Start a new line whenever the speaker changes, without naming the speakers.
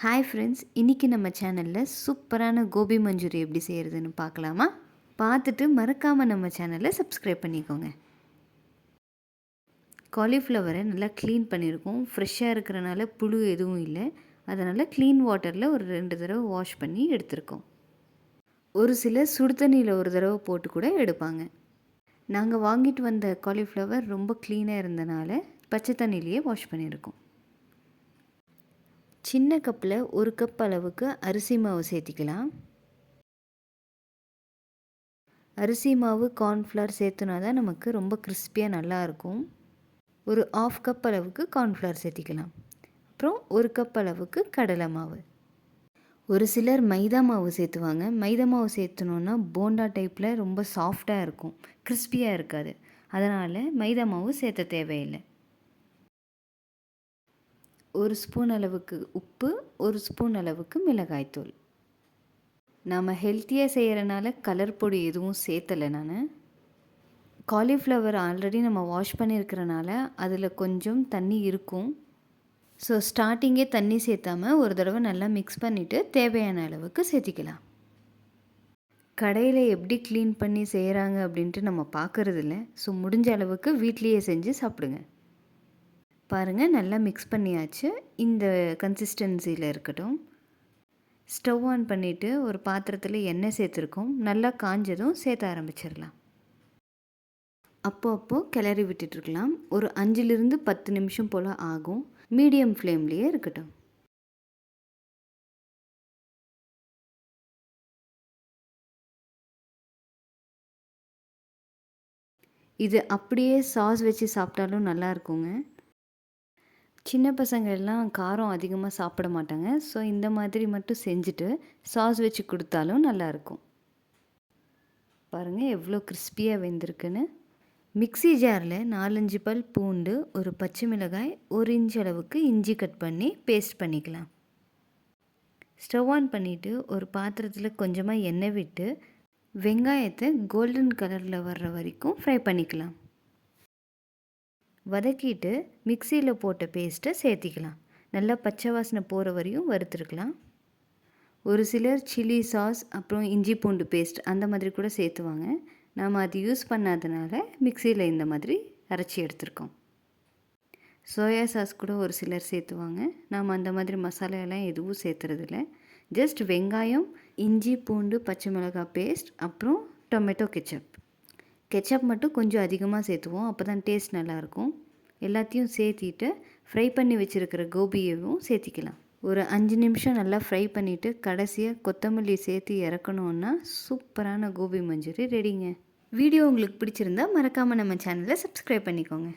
Hi friends, இன்றைக்கி நம்ம சேனலில் சூப்பரான கோபி மஞ்சூரி எப்படி செய்கிறதுன்னு பார்க்கலாமா? பார்த்துட்டு மறக்காமல் நம்ம சேனலை சப்ஸ்கிரைப் பண்ணிக்கோங்க. காலிஃப்ளவரை நல்லா க்ளீன் பண்ணியிருக்கோம். ஃப்ரெஷ்ஷாக இருக்கிறனால புழு எதுவும் இல்லை. அதனால் க்ளீன் வாட்டரில் ஒரு 2 தடவை வாஷ் பண்ணி எடுத்திருக்கோம். ஒரு சிலர் சுடு தண்ணியில் ஒரு தடவை போட்டு கூட எடுப்பாங்க. நாங்கள் வாங்கிட்டு வந்த காலிஃப்ளவர் ரொம்ப க்ளீனாக இருந்தனால பச்சை தண்ணியிலேயே வாஷ் பண்ணியிருக்கோம். சின்ன கப்பில் 1 கப் அளவுக்கு அரிசி மாவு சேர்த்திக்கலாம். அரிசி மாவு கார்ன்ஃப்ளவர் சேர்த்துனா தான் நமக்கு ரொம்ப கிறிஸ்பியாக நல்லாயிருக்கும். ஒரு 1/2 கப் அளவுக்கு கார்ன்ஃப்ளவர் சேர்த்திக்கலாம். அப்புறம் 1 கப் அளவுக்கு கடலை மாவு. ஒரு சிலர் மைதா மாவு சேர்த்துவாங்க. மைதா மாவு சேர்த்துனோன்னா போண்டா டைப்பில் ரொம்ப சாஃப்டாக இருக்கும், கிறிஸ்பியாக இருக்காது. அதனால் மைதா மாவு சேர்த்த தேவையில்லை. 1 ஸ்பூன் அளவுக்கு உப்பு, 1 ஸ்பூன் அளவுக்கு மிளகாய்த்தூள். நாம் ஹெல்த்தியாக செய்கிறனால கலர் பொடி எதுவும் சேர்த்தலை நான். காலிஃப்ளவர் ஆல்ரெடி நம்ம வாஷ் பண்ணியிருக்கிறனால அதில் கொஞ்சம் தண்ணி இருக்கும். ஸோ ஸ்டார்டிங்கே தண்ணி சேர்த்தாமல் ஒரு தடவை நல்லா மிக்ஸ் பண்ணிவிட்டு தேவையான அளவுக்கு சேர்த்திக்கலாம். கடையில் எப்படி க்ளீன் பண்ணி செய்கிறாங்க அப்படின்ட்டு நம்ம பார்க்குறதில்ல. ஸோ முடிஞ்ச அளவுக்கு வீட்லேயே செஞ்சு சாப்பிடுங்க. பாருங்கள், நல்லா மிக்ஸ் பண்ணியாச்சு. இந்த கன்சிஸ்டன்சியில் இருக்கட்டும். ஸ்டவ் ஆன் பண்ணிவிட்டு ஒரு பாத்திரத்தில் எண்ணெய் சேர்த்துருக்கோம். நல்லா காஞ்சதும் சேர்த்த ஆரம்பிச்சிடலாம். அப்போது கிளறி விட்டுட்டுருக்கலாம். ஒரு 5லிருந்து 10 நிமிஷம் போல் ஆகும். மீடியம் ஃப்ளேம்லேயே இருக்கட்டும். இது அப்படியே சாஸ் வச்சு சாப்பிட்டாலும் நல்லா இருக்குங்க. சின்ன பசங்க எல்லாம் காரம் அதிகமாக சாப்பிட மாட்டாங்க. ஸோ இந்த மாதிரி மட்டும் செஞ்சுட்டு சாஸ் வச்சு கொடுத்தாலும் நல்லாயிருக்கும். பாருங்கள் எவ்வளோ கிறிஸ்பியாக வெந்திருக்குன்னு. மிக்ஸி ஜாரில் 4-5 பல் பூண்டு, ஒரு பச்சை மிளகாய், 1 இன்ச் அளவுக்கு இஞ்சி கட் பண்ணி பேஸ்ட் பண்ணிக்கலாம். ஸ்டவ் ஆன் பண்ணிவிட்டு ஒரு பாத்திரத்தில் கொஞ்சமாக எண்ணெய் விட்டு வெங்காயத்தை கோல்டன் கலரில் வர்ற வரைக்கும் ஃப்ரை பண்ணிக்கலாம். வதக்கிட்டு மிக்சியில் போட்ட பேஸ்ட்டை சேர்த்திக்கலாம். நல்லா பச்சை வாசனை போகிற வரையும் வறுத்துருக்கலாம். ஒரு சிலர் சில்லி சாஸ் அப்புறம் இஞ்சி பூண்டு பேஸ்ட் அந்த மாதிரி கூட சேர்த்துவாங்க. நாம் அது யூஸ் பண்ணாதனால மிக்சியில் இந்த மாதிரி அரைச்சி எடுத்துருக்கோம். சோயா சாஸ் கூட ஒரு சிலர் சேர்த்துவாங்க. நாம் அந்த மாதிரி மசாலாலாம் எதுவும் சேர்த்துறதில்ல. ஜஸ்ட் வெங்காயம், இஞ்சி பூண்டு பச்சை மிளகாய் பேஸ்ட், அப்புறம் டொமேட்டோ கெச்சப் மட்டும் கொஞ்சம் அதிகமாக சேர்த்துவோம். அப்போ தான் டேஸ்ட் நல்லாயிருக்கும். எல்லாத்தையும் சேர்த்திட்டு ஃப்ரை பண்ணி வச்சுருக்கிற கோபியையும் சேர்த்திக்கலாம். ஒரு 5 நிமிஷம் நல்லா ஃப்ரை பண்ணிவிட்டு கடைசியாக கொத்தமல்லி சேர்த்து இறக்கணுன்னா சூப்பரான கோபி மஞ்சூரி ரெடிங்க. வீடியோ உங்களுக்கு பிடிச்சிருந்தா மறக்காமல் நம்ம சேனலை சப்ஸ்கிரைப் பண்ணிக்கோங்க.